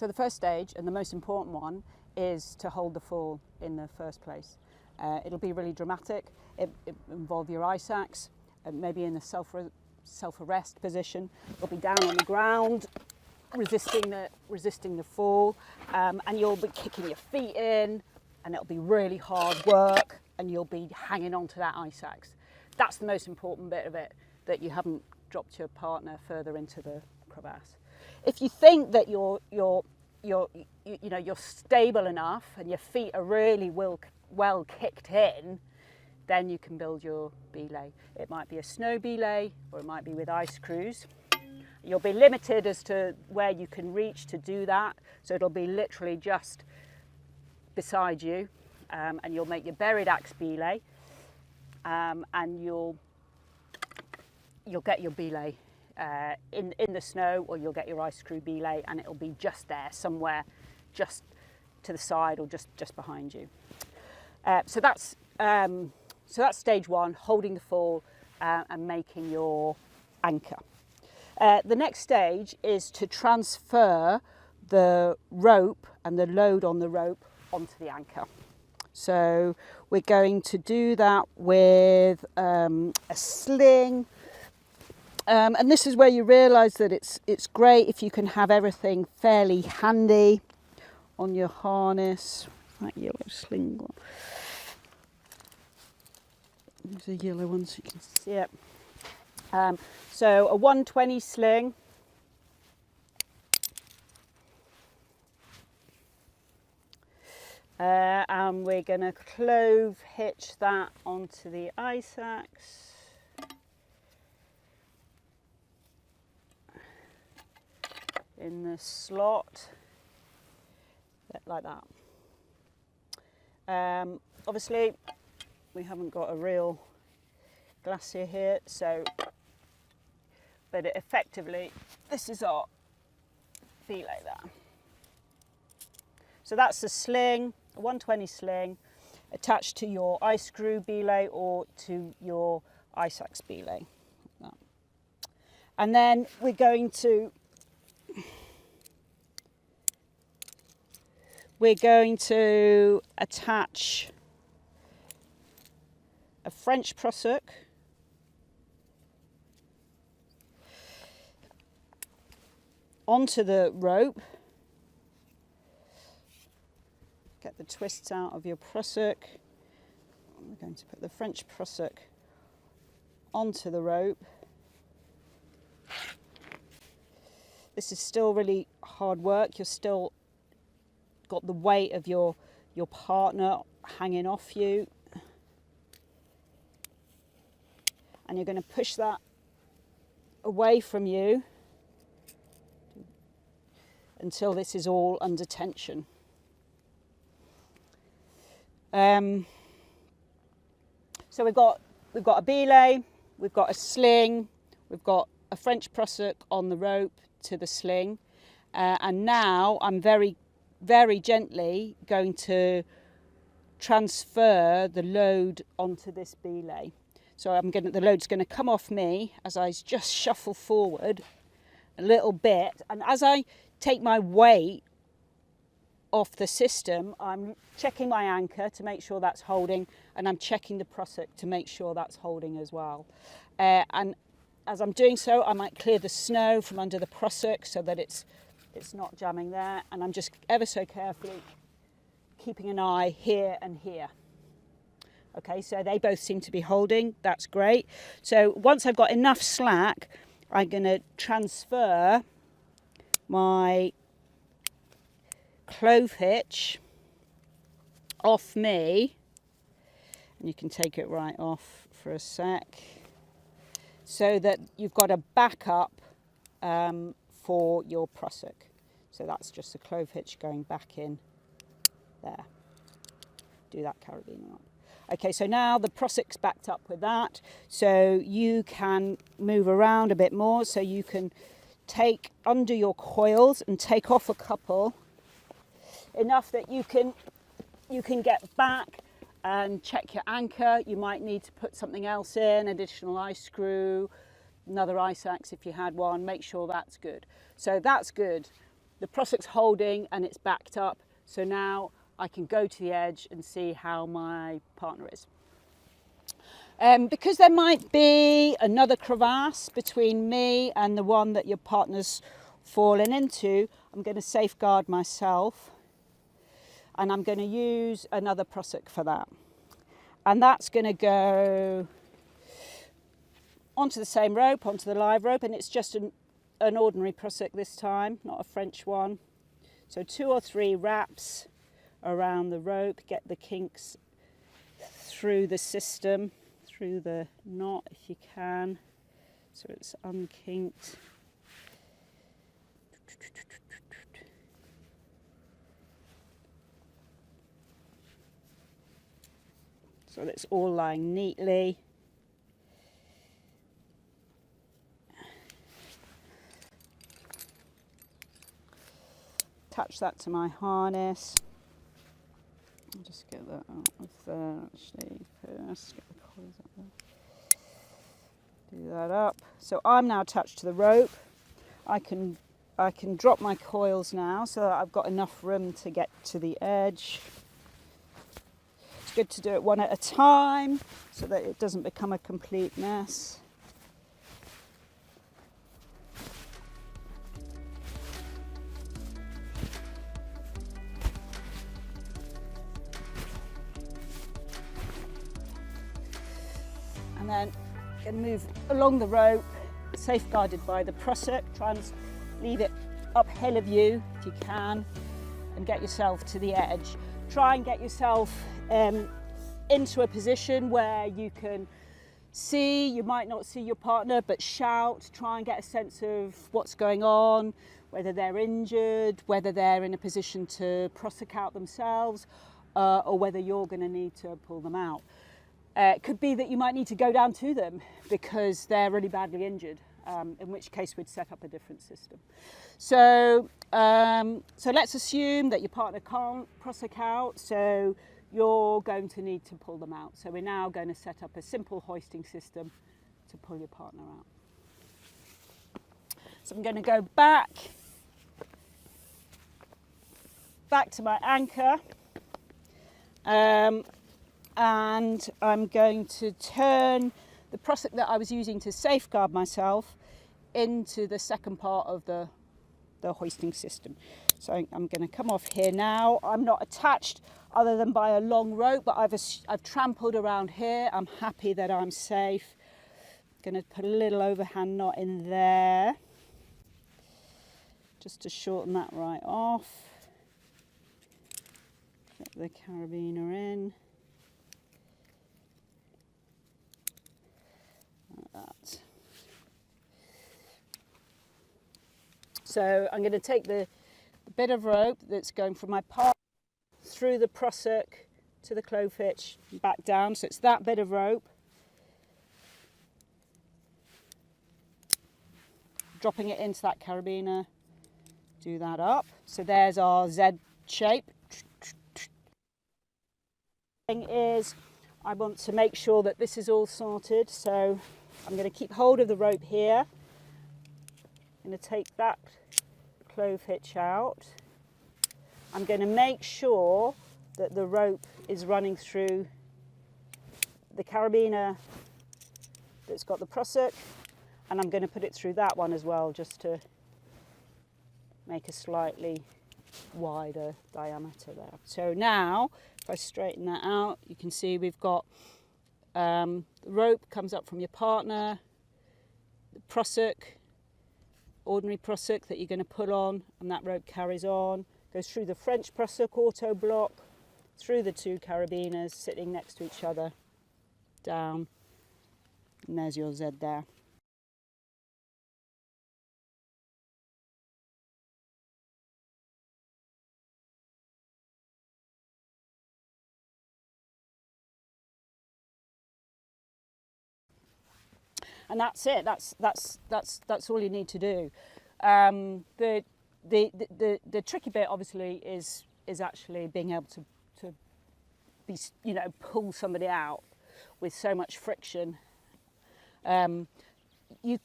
So the first stage, and the most important one, is to hold the fall in the first place. It'll be really dramatic. It involve your ice axe, maybe in a self-arrest position. You'll be down on the ground, resisting the fall, and you'll be kicking your feet in, and it'll be really hard work, and you'll be hanging on to that ice axe. That's the most important bit of it, that you haven't dropped your partner further into the crevasse. If you think that you're stable enough and your feet are really well kicked in, then you can build your belay. It might be a snow belay, or it might be with ice screws. You'll be limited as to where you can reach to do that, so it'll be literally just beside you, and you'll make your buried axe belay, and you'll get your belay in the snow, or you'll get your ice screw belay, and it'll be just there somewhere, just to the side or just behind you. So that's stage one, holding the fall and making your anchor. The next stage is to transfer the rope and the load on the rope onto the anchor. So we're going to do that with a sling. And this is where you realise that it's great if you can have everything fairly handy on your harness. That yellow sling one. There's a yellow one so you can see it. So a 120 sling. And we're going to clove hitch that onto the ice axe. In the slot, like that. Obviously, we haven't got a real glacier here, but effectively, this is our belay there. So that's the sling, a 120 sling, attached to your ice screw belay or to your ice axe belay. Like that. And then we're going to attach a French prusik onto the rope. Get the twists out of your prusik. We're going to put the French prusik onto the rope. This is still really hard work. You're still got the weight of your partner hanging off you, and you're going to push that away from you until this is all under tension. So we've got a belay, we've got a sling, we've got a French prusik on the rope to the sling, and now I'm very gently going to transfer the load onto this belay. So the load's going to come off me as I just shuffle forward a little bit, and as I take my weight off the system, I'm checking my anchor to make sure that's holding, and I'm checking the prusik to make sure that's holding as well. And as I'm doing so, I might clear the snow from under the prusik so that it's not jamming there, and I'm just ever so carefully keeping an eye here and here. Okay, so they both seem to be holding, that's great. So once I've got enough slack, I'm going to transfer my clove hitch off me, and you can take it right off for a sec, so that you've got a backup for your prusik. So that's just a clove hitch going back in there. Do that carabiner on. Okay, so now the prusik's backed up with that, so you can move around a bit more, so you can take under your coils and take off a couple, enough that you can get back and check your anchor. You might need to put something else in, additional ice screw, another ice axe if you had one, make sure that's good. So that's good. the prussik's holding and it's backed up. So now I can go to the edge and see how my partner is. Because there might be another crevasse between me and the one that your partner's fallen into, I'm going to safeguard myself, and I'm going to use another prusik for that. And that's going to go onto the same rope, onto the live rope, and it's just an ordinary prusik this time, not a French one. So 2 or 3 wraps around the rope, get the kinks through the system, through the knot if you can, so it's unkinked. So it's all lying neatly. Attach that to my harness. I'll just get that out of there actually first. Get the coils up there. Do that up. So I'm now attached to the rope. I can drop my coils now so that I've got enough room to get to the edge. It's good to do it one at a time so that it doesn't become a complete mess. And then you can move along the rope, safeguarded by the prusik. Try and leave it uphill of you if you can, and get yourself to the edge. Try and get yourself into a position where you can see, you might not see your partner, but shout. Try and get a sense of what's going on, whether they're injured, whether they're in a position to prusik out themselves, or whether you're going to need to pull them out. It could be that you might need to go down to them because they're really badly injured, in which case we'd set up a different system. So, so let's assume that your partner can't prusik out, so you're going to need to pull them out. So we're now going to set up a simple hoisting system to pull your partner out. So I'm going to go back to my anchor. And I'm going to turn the prusik that I was using to safeguard myself into the second part of the hoisting system. So I'm going to come off here now. I'm not attached other than by a long rope, but I've trampled around here. I'm happy that I'm safe. I'm going to put a little overhand knot in there just to shorten that right off. Get the carabiner in. That. So I'm going to take the bit of rope that's going from my part through the prusik to the clove hitch and back down. So it's that bit of rope. Dropping it into that carabiner. Do that up. So there's our Z shape. Thing is, I want to make sure that this is all sorted. So I'm going to keep hold of the rope here. I'm going to take that clove hitch out. I'm going to make sure that the rope is running through the carabiner that's got the prusik, and I'm going to put it through that one as well, just to make a slightly wider diameter there. So now, if I straighten that out, you can see we've got the rope comes up from your partner, the prusik, ordinary prusik that you're going to pull on, and that rope carries on, goes through the French prusik auto block, through the 2 carabiners sitting next to each other, down, and there's your Z there. And that's it. That's all you need to do. The tricky bit, obviously, is actually being able to be, pull somebody out with so much friction. You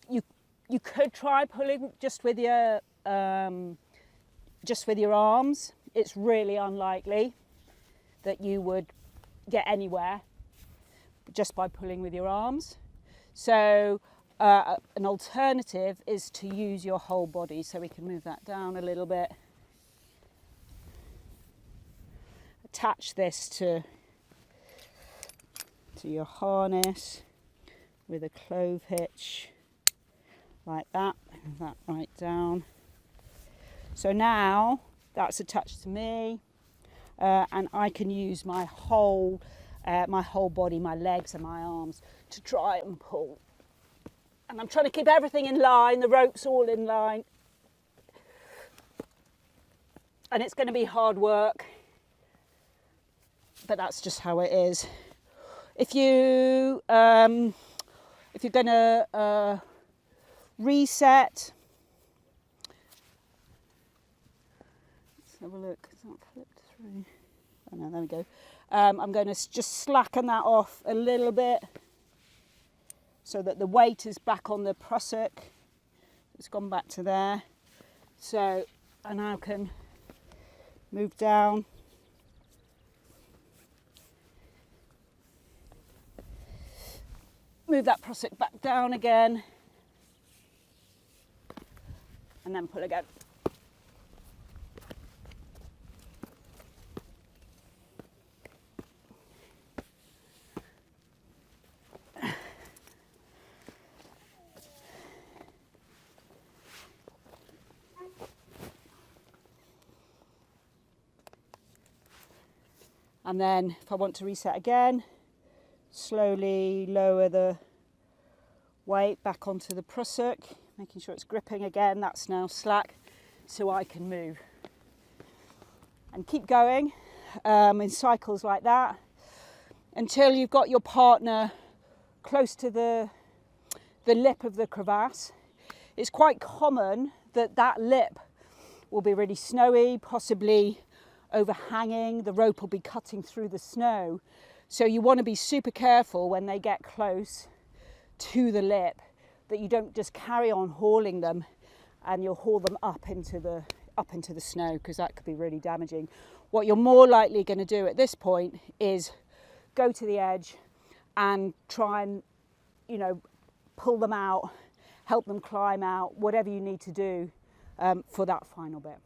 could try pulling just with your just with your arms, it's really unlikely that you would get anywhere just by pulling with your arms. So an alternative is to use your whole body. So we can move that down a little bit. Attach this to your harness with a clove hitch like that. Move that right down. So now that's attached to me, and I can use my whole body, my legs and my arms, to try and pull. And I'm trying to keep everything in line, the rope's all in line. And it's going to be hard work, but that's just how it is. If you're going to reset, let's have a look. Is that flipped through? Oh no, there we go. I'm going to just slacken that off a little bit so that the weight is back on the prusik. It's gone back to there. So I now can move down. Move that prusik back down again. And then pull again. And then if I want to reset again, slowly lower the weight back onto the prusik, making sure it's gripping again. That's now slack, so I can move. And keep going in cycles like that until you've got your partner close to the lip of the crevasse. It's quite common that that lip will be really snowy, possibly overhanging. The rope will be cutting through the snow. So you want to be super careful when they get close to the lip that you don't just carry on hauling them and you'll haul them up into the snow, because that could be really damaging. What you're more likely going to do at this point is go to the edge and try and, you know, pull them out, help them climb out, whatever you need to do for that final bit.